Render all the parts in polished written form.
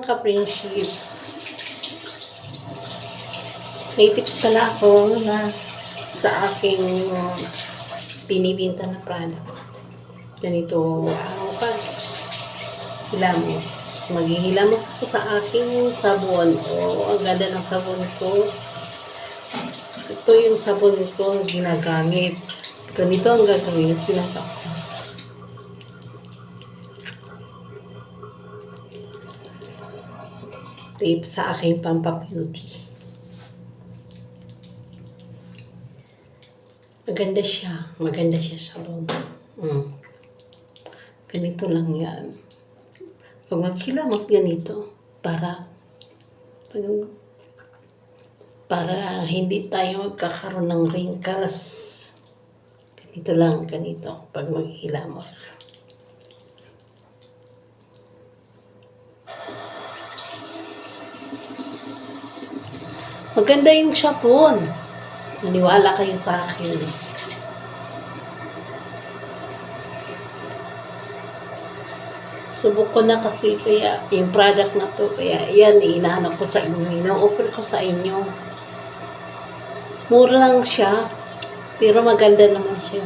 ka-friendship. May tips pala ako na sa aking binibinta na product. Ganito, araw ka, hilamos. Maghihilamos ako sa aking sabon. Ang ganda ng sabon ko. Ito yung sabon ko ginagamit. Ganito ang gagawin. Pinata ko. Tip sa aking pampabeauty. Maganda siya. Maganda siya sabon. Ganito lang yan. Pag maghilamos ganito, para hindi tayo magkakaroon ng wrinkles. Ganito lang, ganito, pag maghilamos. Maganda yung sabon. Maniwala kayo sa akin. Subok ko na kasi kaya yung product na to, kaya yan, inahanap ko sa inyo, ina-offer ko sa inyo. Mura lang siya, pero maganda naman siya.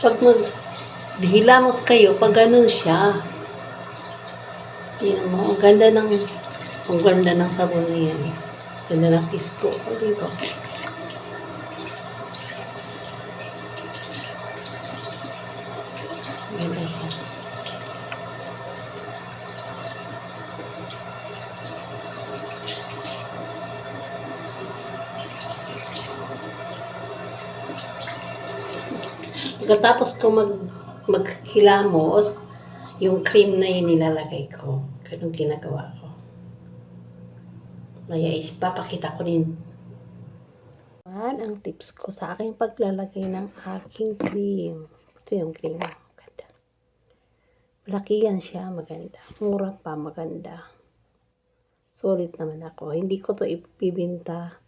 Pag maghilamos kayo, pag ganun siya, yun mo, ang ganda ng sabon na yan. Ganda ng isko. O, diba? Ganda siya. Pagkatapos ko maghilamos, yung cream na yun nilalagay ko. Ganun ginagawa ko. Kaya ipapakita ko rin. Ang tips ko sa aking paglalagay ng aking cream. Ito yung cream. Maganda. Malaki yan siya. Maganda. Mura pa. Maganda. Solid naman ako. Hindi ko to ipibinta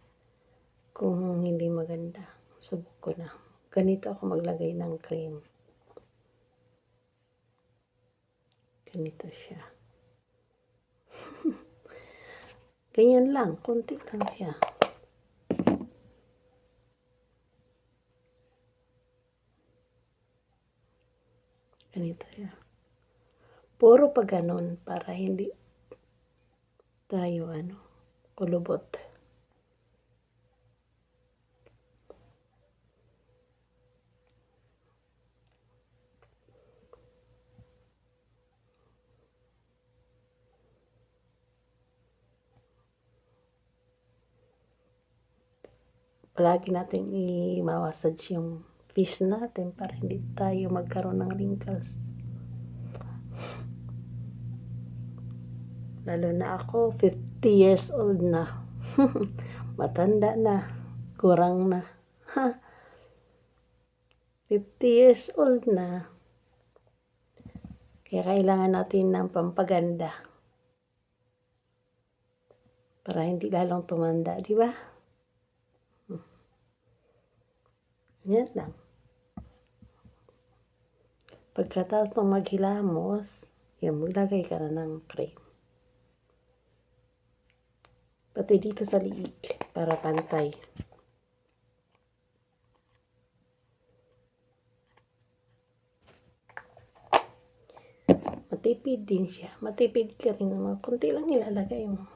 kung hindi maganda. Subok ko na. Ganito ako maglagay ng cream. Ganito siya. Ganyan lang. Konti lang siya. Ganito siya. Puro pa ganun para hindi tayo kulubot. Palagi natin i-massage yung face natin para hindi tayo magkaroon ng wrinkles. Lalo na ako, 50 years old na. Matanda na. Kurang na. 50 years old na. Kaya kailangan natin ng pampaganda. Para hindi lalong tumanda, di ba? Yan lang. Pagkatapos ng maghilamos, yan, maglagay ka na ng cream. Pati dito sa liig, para pantay. Matipid din siya. Matipid ka rin naman. Kunti lang ilalagay mo.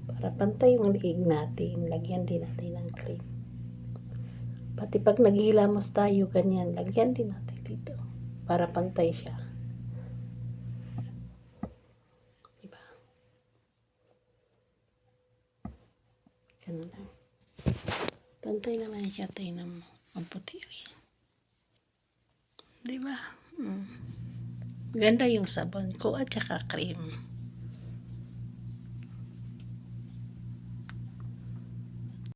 Para pantay yung liig natin. Lagyan din natin ng cream. Pati pag naghihilamos tayo, ganyan, lagyan din natin dito. Para pantay siya. Diba? Ganun lang. Pantay naman siya, tayo ng puti rin. Diba? Ganda yung sabon ko at saka cream.